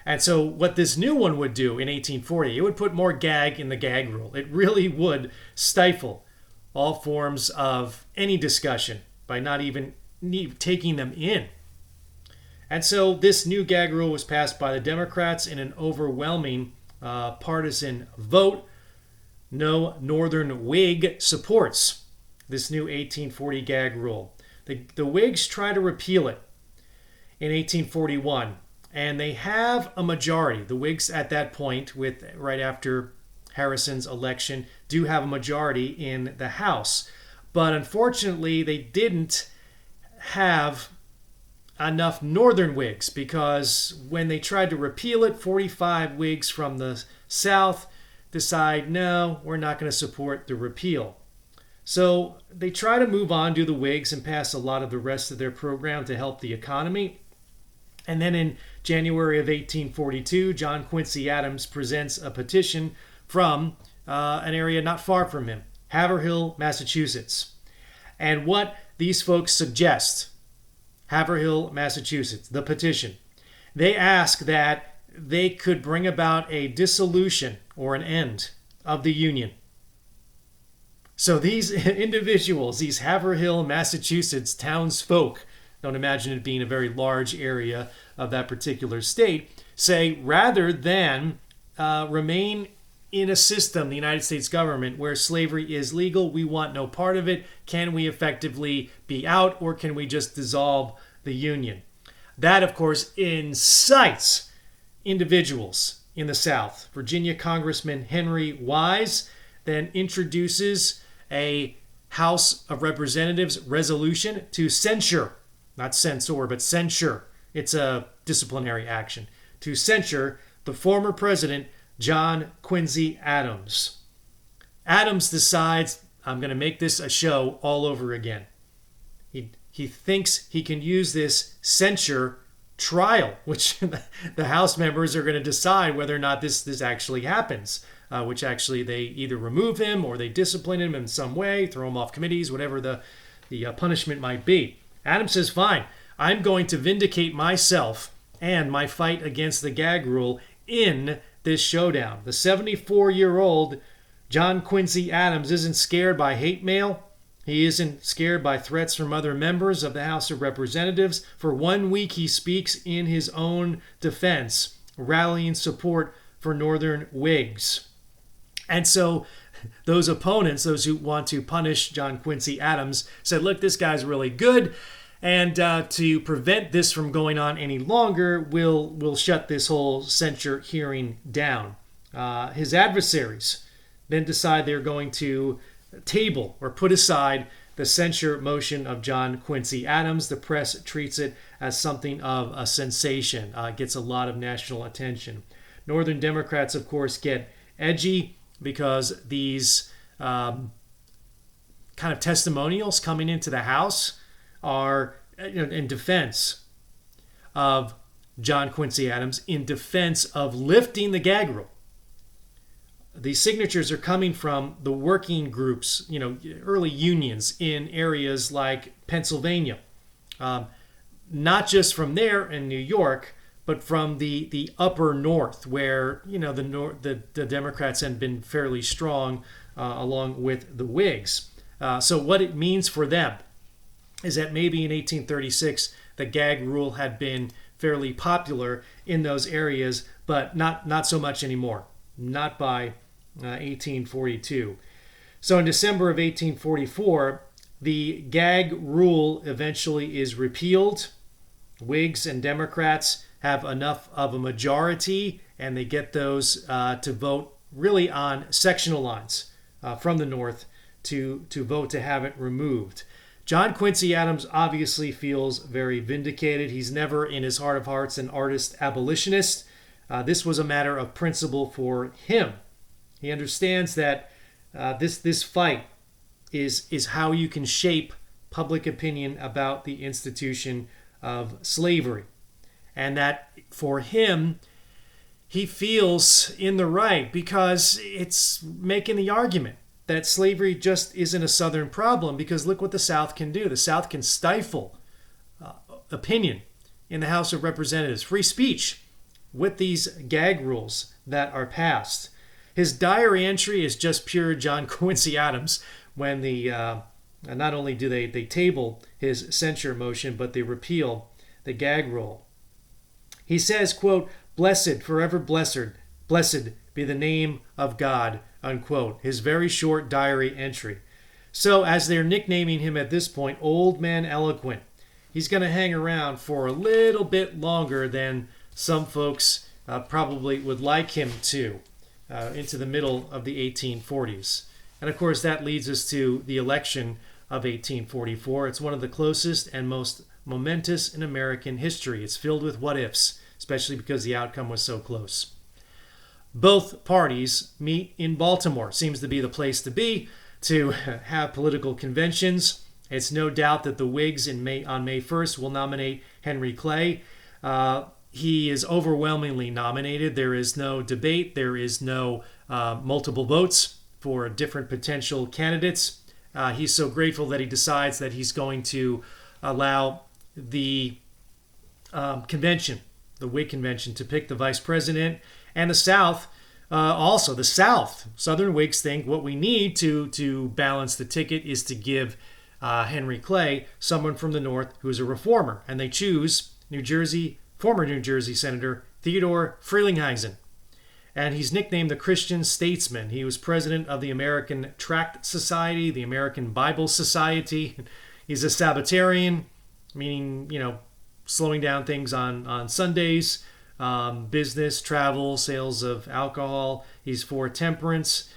And so what this new one would do in 1840, it would put more gag in the gag rule. It really would stifle all forms of any discussion by not even taking them in. And so this new gag rule was passed by the Democrats in an overwhelming partisan vote. No Northern Whig supports this new 1840 gag rule. The Whigs try to repeal it in 1841. And they have a majority. The Whigs at that point, right after Harrison's election, do have a majority in the House. But unfortunately, they didn't have enough Northern Whigs, because when they tried to repeal it, 45 Whigs from the South decide, no, we're not going to support the repeal. So they try to move on to the Whigs and pass a lot of the rest of their program to help the economy. And then in January of 1842, John Quincy Adams presents a petition from an area not far from him, Haverhill, Massachusetts. And what these folks suggest, Haverhill, Massachusetts, the petition, they ask that they could bring about a dissolution or an end of the Union. So these individuals, these Haverhill, Massachusetts townsfolk, don't imagine it being a very large area of that particular state, say rather than remain in a system, the United States government, where slavery is legal, we want no part of it. Can we effectively be out, or can we just dissolve the Union? That, of course, incites individuals in the South. Virginia Congressman Henry Wise then introduces a House of Representatives resolution to censure, not censor, but censure. It's a disciplinary action to censure the former president, John Quincy Adams. Adams decides, I'm going to make this a show all over again. He thinks he can use this censure trial, which the House members are going to decide whether or not this actually happens, which actually they either remove him or they discipline him in some way, throw him off committees, whatever the punishment might be. Adams says, fine, I'm going to vindicate myself and my fight against the gag rule in this showdown. The 74-year-old John Quincy Adams isn't scared by hate mail. He isn't scared by threats from other members of the House of Representatives. For 1 week, he speaks in his own defense, rallying support for Northern Whigs. And so those opponents, those who want to punish John Quincy Adams, said, look, this guy's really good. And to prevent this from going on any longer, we'll shut this whole censure hearing down. His adversaries then decide they're going to table or put aside the censure motion of John Quincy Adams. The press treats it as something of a sensation. It gets a lot of national attention. Northern Democrats, of course, get edgy because these kind of testimonials coming into the House are in defense of John Quincy Adams, in defense of lifting the gag rule. These signatures are coming from the working groups, early unions in areas like Pennsylvania. Not just from there in New York, but from the upper north, where the Democrats had been fairly strong along with the Whigs. So what it means for them is that maybe in 1836 the gag rule had been fairly popular in those areas, but not so much anymore. Not by 1842. So in December of 1844, the gag rule eventually is repealed. Whigs and Democrats have enough of a majority, and they get those to vote really on sectional lines from the North to vote to have it removed. John Quincy Adams obviously feels very vindicated. He's never in his heart of hearts an artist abolitionist. This was a matter of principle for him. He understands that this fight is how you can shape public opinion about the institution of slavery. And that for him, he feels in the right because it's making the argument that slavery just isn't a Southern problem, because look what the South can do. The South can stifle opinion in the House of Representatives, free speech, with these gag rules that are passed. His diary entry is just pure John Quincy Adams when not only do they table his censure motion, but they repeal the gag rule. He says, quote, "Blessed, forever blessed be the name of God," unquote. His very short diary entry. So as they're nicknaming him at this point, Old Man Eloquent, he's going to hang around for a little bit longer than some folks probably would like him to. Into the middle of the 1840s. And of course, that leads us to the election of 1844. It's one of the closest and most momentous in American history. It's filled with what-ifs, especially because the outcome was so close. Both parties meet in Baltimore. Seems to be the place to be to have political conventions. It's no doubt that the Whigs on May 1st will nominate Henry Clay. He is overwhelmingly nominated. There is no debate. There is no multiple votes for different potential candidates. He's so grateful that he decides that he's going to allow the convention, the Whig convention, to pick the vice president. And the South, also the South, Southern Whigs think what we need to balance the ticket is to give Henry Clay someone from the North who is a reformer. And they choose former New Jersey Senator Theodore Frelinghuysen. And he's nicknamed the Christian Statesman. He was president of the American Tract Society, the American Bible Society. He's a Sabbatarian, meaning, slowing down things on Sundays, business, travel, sales of alcohol. He's for temperance.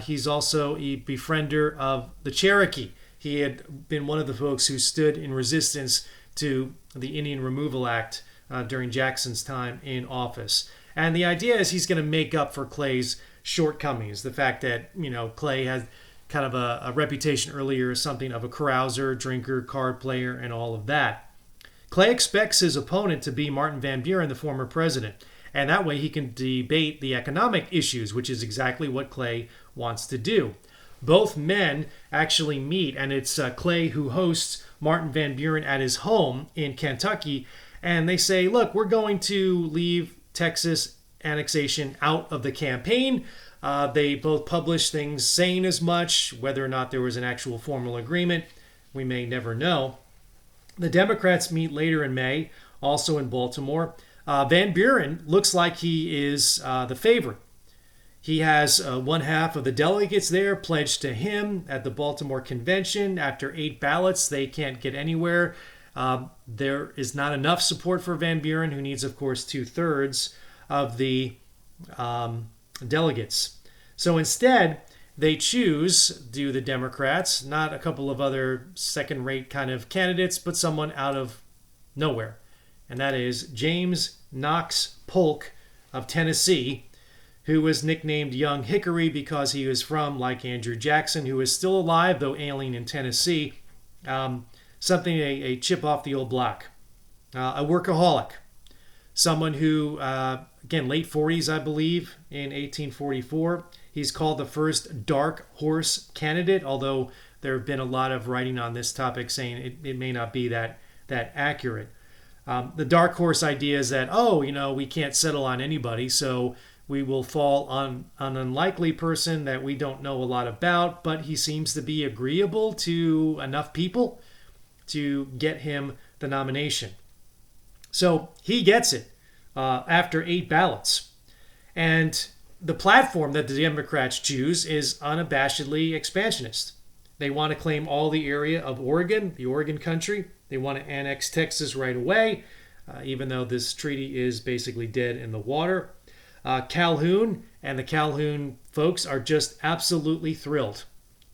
He's also a befriender of the Cherokee. He had been one of the folks who stood in resistance to the Indian Removal Act during Jackson's time in office. And the idea is he's going to make up for Clay's shortcomings. The fact that, Clay had kind of a reputation earlier as something of a carouser, drinker, card player, and all of that. Clay expects his opponent to be Martin Van Buren, the former president. And that way he can debate the economic issues, which is exactly what Clay wants to do. Both men actually meet, and it's Clay who hosts Martin Van Buren at his home in Kentucky. And they say, look, we're going to leave Texas annexation out of the campaign. They both published things saying as much. Whether or not there was an actual formal agreement, we may never know. The Democrats meet later in May, also in Baltimore. Van Buren looks like he is the favorite. He has one half of the delegates there pledged to him at the Baltimore Convention. After 8 ballots, they can't get anywhere. There is not enough support for Van Buren, who needs, of course, 2/3 of the delegates. So instead, they do the Democrats, not a couple of other second-rate kind of candidates, but someone out of nowhere. And that is James Knox Polk of Tennessee, who was nicknamed Young Hickory because he was from, like Andrew Jackson, who is still alive, though ailing in Tennessee, a chip off the old block. A workaholic. Someone who, again, late 40s, I believe, in 1844. He's called the first dark horse candidate, although there have been a lot of writing on this topic saying it may not be that accurate. The dark horse idea is that, we can't settle on anybody, so we will fall on an unlikely person that we don't know a lot about, but he seems to be agreeable to enough people to get him the nomination. So he gets it after 8 ballots. And the platform that the Democrats choose is unabashedly expansionist. They want to claim all the area of Oregon, the Oregon country. They want to annex Texas right away, even though this treaty is basically dead in the water. Calhoun and the Calhoun folks are just absolutely thrilled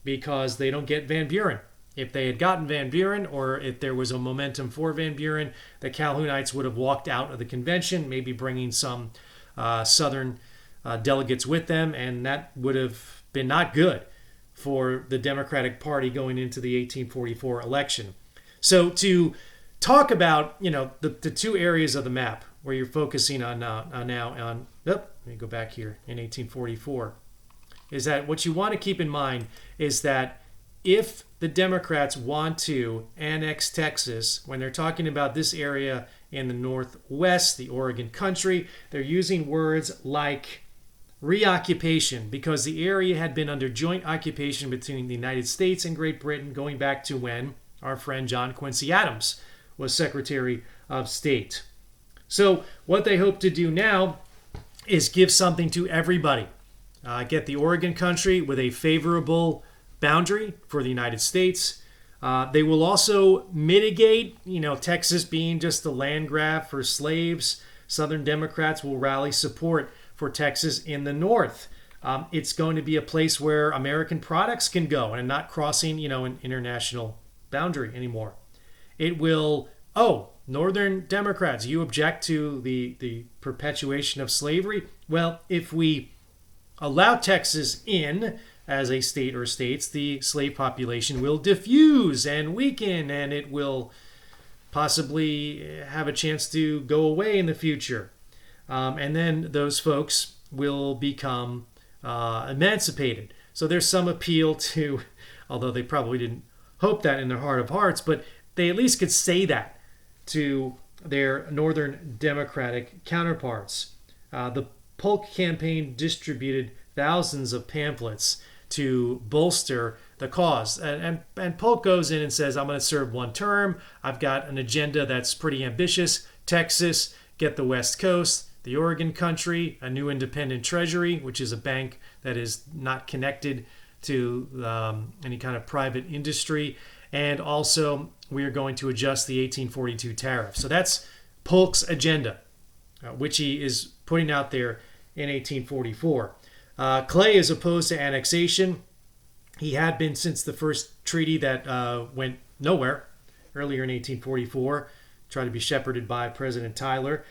because they don't get Van Buren. If they had gotten Van Buren, or if there was a momentum for Van Buren, the Calhounites would have walked out of the convention, maybe bringing some Southern delegates with them, and that would have been not good for the Democratic Party going into the 1844 election. So to talk about, the 2 areas of the map where you're focusing on now, let me go back here in 1844, is that what you want to keep in mind is that if the Democrats want to annex Texas, when they're talking about this area in the Northwest, the Oregon country, they're using words like reoccupation, because the area had been under joint occupation between the United States and Great Britain going back to when our friend John Quincy Adams was Secretary of State. So what they hope to do now is give something to everybody. Get the Oregon country with a favorable boundary for the United States. They will also mitigate, Texas being just a land grab for slaves. Southern Democrats will rally support for Texas in the north. It's going to be a place where American products can go and not crossing, an international boundary anymore. It will, Northern Democrats, you object to the perpetuation of slavery? Well, if we allow Texas in as a state or states, the slave population will diffuse and weaken, and it will possibly have a chance to go away in the future. And then those folks will become emancipated. So there's some appeal to, although they probably didn't hope that in their heart of hearts, but they at least could say that to their Northern Democratic counterparts. The Polk campaign distributed thousands of pamphlets to bolster the cause. And Polk goes in and says, I'm going to serve 1 term. I've got an agenda that's pretty ambitious. Texas, get the West Coast, the Oregon country, a new independent treasury, which is a bank that is not connected to any kind of private industry. And also, we are going to adjust the 1842 tariff. So that's Polk's agenda, which he is putting out there in 1844. Clay is opposed to annexation. He had been since the first treaty that went nowhere earlier in 1844. try to be shepherded by President Tyler.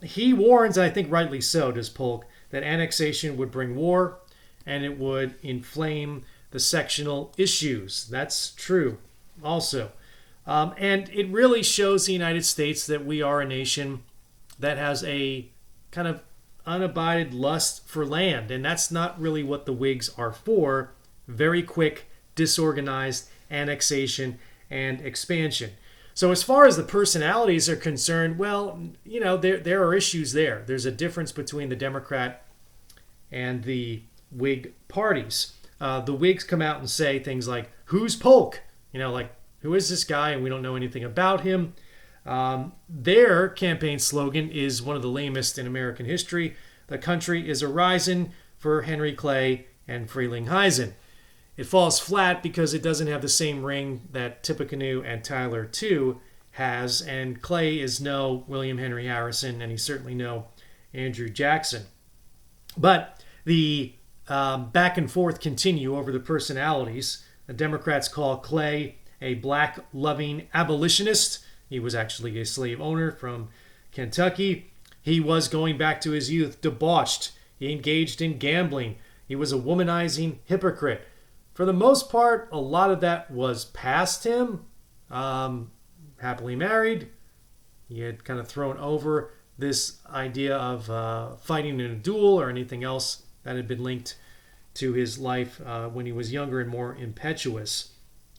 He warns, I think rightly so, does Polk, that annexation would bring war and it would inflame the sectional issues. That's true also. And it really shows the United States that we are a nation that has a kind of unabided lust for land. And that's not really what the Whigs are for. Very quick, disorganized annexation and expansion. So as far as the personalities are concerned, well, there are issues there. There's a difference between the Democrat and the Whig parties. The Whigs come out and say things like, "Who's Polk?" Like, who is this guy? And we don't know anything about him. Their campaign slogan is one of the lamest in American history. The country is a rising for Henry Clay and Frelinghuysen. It falls flat because it doesn't have the same ring that Tippecanoe and Tyler too has, and Clay is no William Henry Harrison, and he's certainly no Andrew Jackson. But the back and forth continue over the personalities. The Democrats call Clay a black-loving abolitionist. He was actually a slave owner from Kentucky. He was, going back to his youth, debauched. He engaged in gambling. He was a womanizing hypocrite. For the most part, a lot of that was past him. Happily married. He had kind of thrown over this idea of fighting in a duel or anything else that had been linked to his life when he was younger and more impetuous.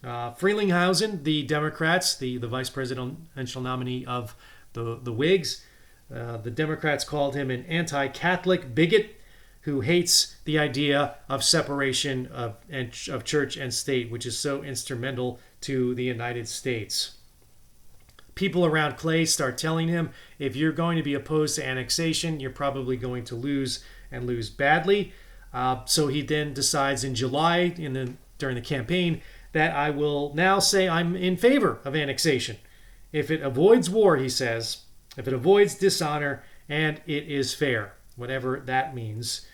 Frelinghuysen, the Democrats, the vice presidential nominee of the Whigs, the Democrats called him an anti-Catholic bigot who hates the idea of separation of church and state, which is so instrumental to the United States. People around Clay start telling him, if you're going to be opposed to annexation, you're probably going to lose and lose badly. So he then decides in July, during the campaign, that I will now say I'm in favor of annexation. If it avoids war, he says, if it avoids dishonor, and it is fair, whatever that means.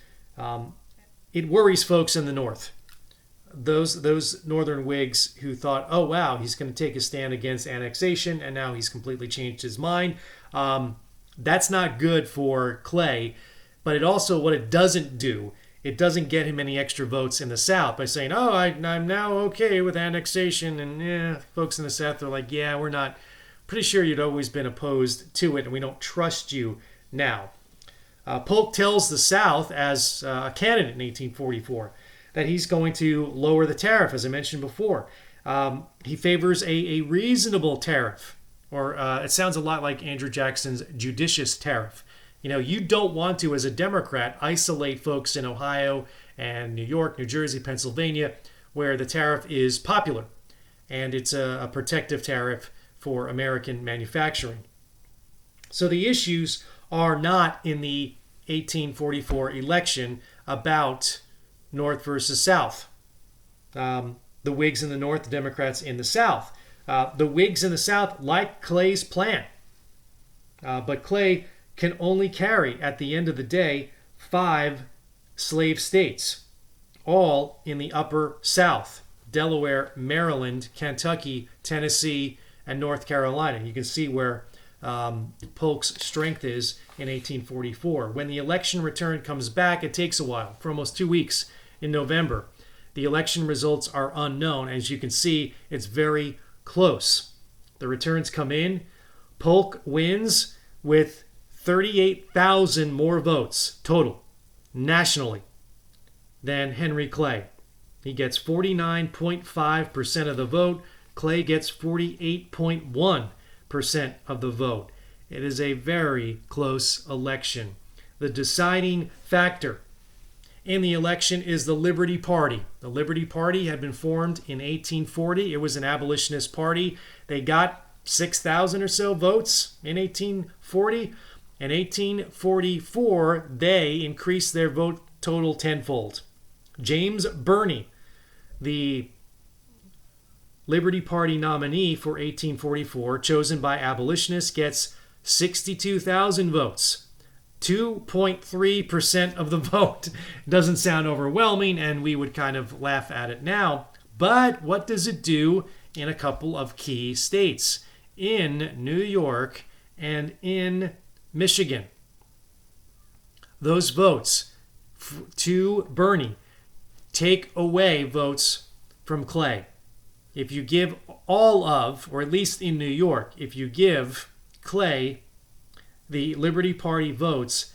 It worries folks in the North. Those Northern Whigs who thought, oh, wow, he's going to take a stand against annexation, and now he's completely changed his mind. That's not good for Clay, but it also, what it doesn't do, it doesn't get him any extra votes in the South by saying, oh, I'm now okay with annexation. And folks in the South are like, yeah, we're not pretty sure you'd always been opposed to it, and we don't trust you now. Polk tells the South, as a candidate in 1844, that he's going to lower the tariff, as I mentioned before. He favors a reasonable tariff, or it sounds a lot like Andrew Jackson's judicious tariff. You don't want to, as a Democrat, isolate folks in Ohio and New York, New Jersey, Pennsylvania, where the tariff is popular. And it's a protective tariff for American manufacturing. So the issues are not in the 1844 election about North versus South. The Whigs in the North, the Democrats in the South. The Whigs in the South like Clay's plan. But Clay can only carry, at the end of the day, 5 slave states, all in the upper South: Delaware, Maryland, Kentucky, Tennessee, and North Carolina. You can see where Polk's strength is in 1844. When the election return comes back, it takes a while, for almost 2 weeks in November. The election results are unknown. As you can see, it's very close. The returns come in. Polk wins with 38,000 more votes total nationally than Henry Clay. He gets 49.5% of the vote. Clay gets 48.1% of the vote. It is a very close election. The deciding factor in the election is the Liberty Party. The Liberty Party had been formed in 1840. It was an abolitionist party. They got 6,000 or so votes in 1840. In 1844, they increased their vote total tenfold. James Birney, the Liberty Party nominee for 1844, chosen by abolitionists, gets 62,000 votes. 2.3% of the vote. Doesn't sound overwhelming, and we would kind of laugh at it now. But what does it do in a couple of key states? in New York and in Michigan. Those votes to Bernie take away votes from Clay. If you give all of, or at least in New York, if you give Clay the Liberty Party votes,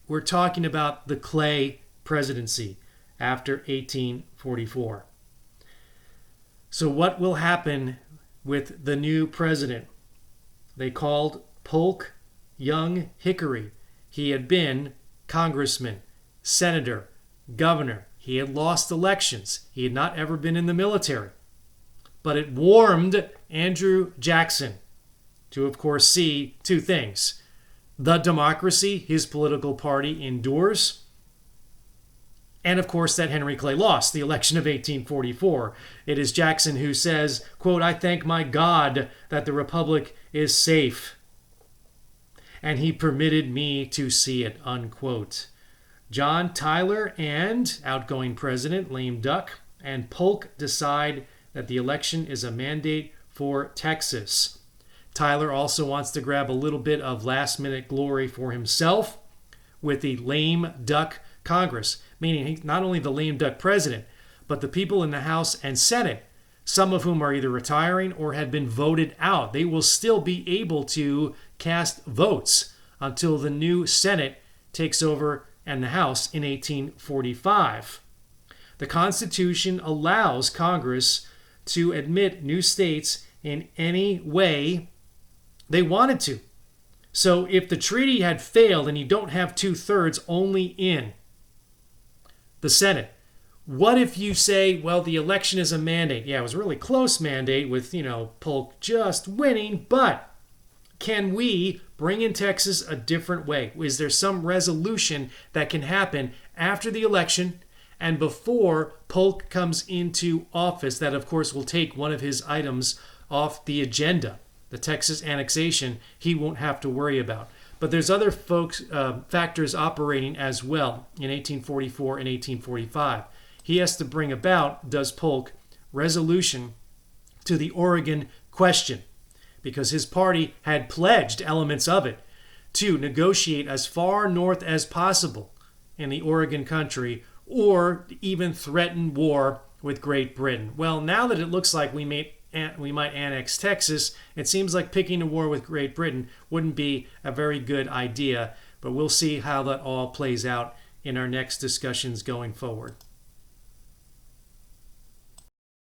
we're talking about the Clay presidency after 1844. So what will happen with the new president? They called Polk Young Hickory. He had been congressman, senator, governor. He had lost elections. He had not ever been in the military. But it warmed Andrew Jackson to, of course, see two things: the democracy his political party endures, and, of course, that Henry Clay lost the election of 1844. It is Jackson who says, quote, "I thank my God that the Republic is safe, and he permitted me to see it," unquote. John Tyler and outgoing President Lame Duck and Polk decide that the election is a mandate for Texas. Tyler also wants to grab a little bit of last-minute glory for himself with the Lame Duck Congress, meaning he's not only the Lame Duck president, but the people in the House and Senate, some of whom are either retiring or had been voted out. They will still be able to cast votes until the new Senate takes over and the House in 1845. The Constitution allows Congress to admit new states in any way they wanted to. So if the treaty had failed and you don't have 2/3 only in the Senate, what if you say, well, the election is a mandate? Yeah, it was a really close mandate with, Polk just winning, but can we bring in Texas a different way? Is there some resolution that can happen after the election and before Polk comes into office that, of course, will take one of his items off the agenda? The Texas annexation, he won't have to worry about. But there's other factors operating as well in 1844 and 1845. He has to bring about, does Polk, resolution to the Oregon question, because his party had pledged elements of it to negotiate as far north as possible in the Oregon country, or even threaten war with Great Britain. Well, now that it looks like we might annex Texas, it seems like picking a war with Great Britain wouldn't be a very good idea, but we'll see how that all plays out in our next discussions going forward.